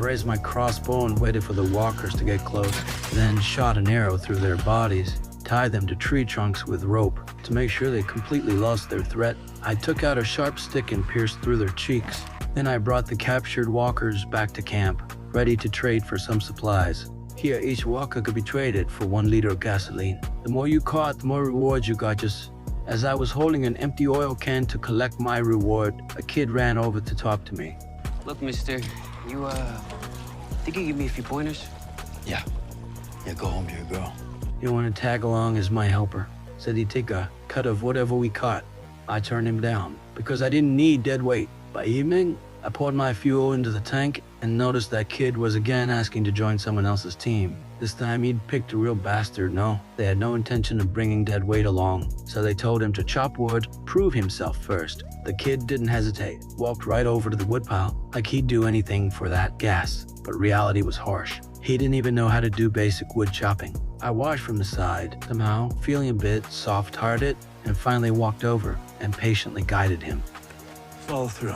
raised my crossbow and waited for the walkers to get close, then shot an arrow through their bodies, tied them to tree trunks with rope to make sure they completely lost their threat. I took out a sharp stick and pierced through their cheeks. Then I brought the captured walkers back to camp, ready to trade for some supplies. Here, each walker could be traded for 1 liter of gasoline. The more you caught, the more rewards you got. Just as I was holding an empty oil can to collect my reward, a kid ran over to talk to me. Look, mister, you, think you give me a few pointers? Yeah, go home to your girl. He wanted to tag along as my helper. Said he'd take a cut of whatever we caught. I turned him down because I didn't need dead weight. By evening, I poured my fuel into the tank and noticed that kid was again asking to join someone else's team. This time he'd picked a real bastard. No, they had no intention of bringing dead weight along, so they told him to chop wood, prove himself first. The kid didn't hesitate, walked right over to the woodpile like he'd do anything for that gas, but reality was harsh. He didn't even know how to do basic wood chopping. I watched from the side, somehow feeling a bit soft-hearted, and finally walked over and patiently guided him. Follow through.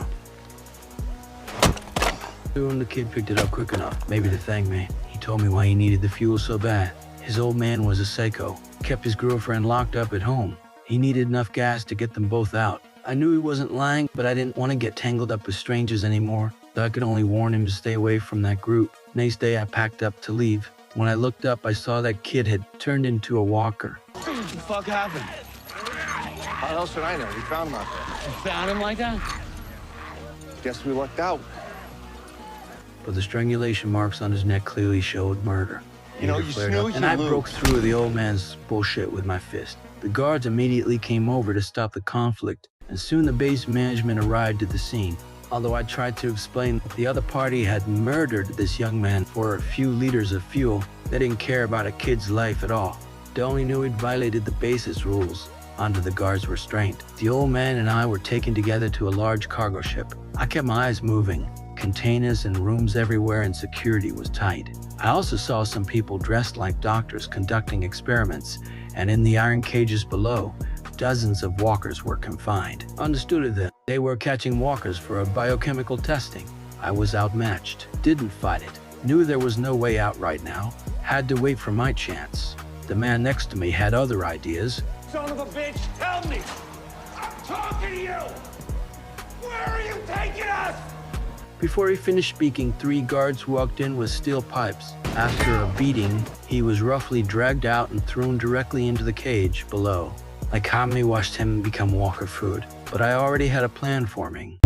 Soon the kid picked it up quick enough, maybe to thank me. He told me why he needed the fuel so bad. His old man was a psycho, kept his girlfriend locked up at home. He needed enough gas to get them both out. I knew he wasn't lying, but I didn't want to get tangled up with strangers anymore, though I could only warn him to stay away from that group. Next day I packed up to leave. When I looked up, I saw that kid had turned into a walker. What the fuck happened? How else would I know? We found him out there. You found him like that? Guess we lucked out. But the strangulation marks on his neck clearly showed murder. You know, Anger you flared snooze, up, and you I lose. broke through the old man's bullshit with my fist. The guards immediately came over to stop the conflict, and soon the base management arrived at the scene. Although I tried to explain that the other party had murdered this young man for a few liters of fuel, they didn't care about a kid's life at all. They only knew he'd violated the base's rules, under the guards' restraint. The old man and I were taken together to a large cargo ship. I kept my eyes moving. Containers and rooms everywhere, and security was tight. I also saw some people dressed like doctors conducting experiments, and in the iron cages below, dozens of walkers were confined. Understood it then. They were catching walkers for a biochemical testing. I was outmatched, didn't fight it. Knew there was no way out right now. Had to wait for my chance. The man next to me had other ideas. Son of a bitch, tell me! I'm talking to you! Where are you taking us? Before he finished speaking, 3 guards walked in with steel pipes. After a beating, he was roughly dragged out and thrown directly into the cage below. I calmly watched him become walker food, but I already had a plan forming.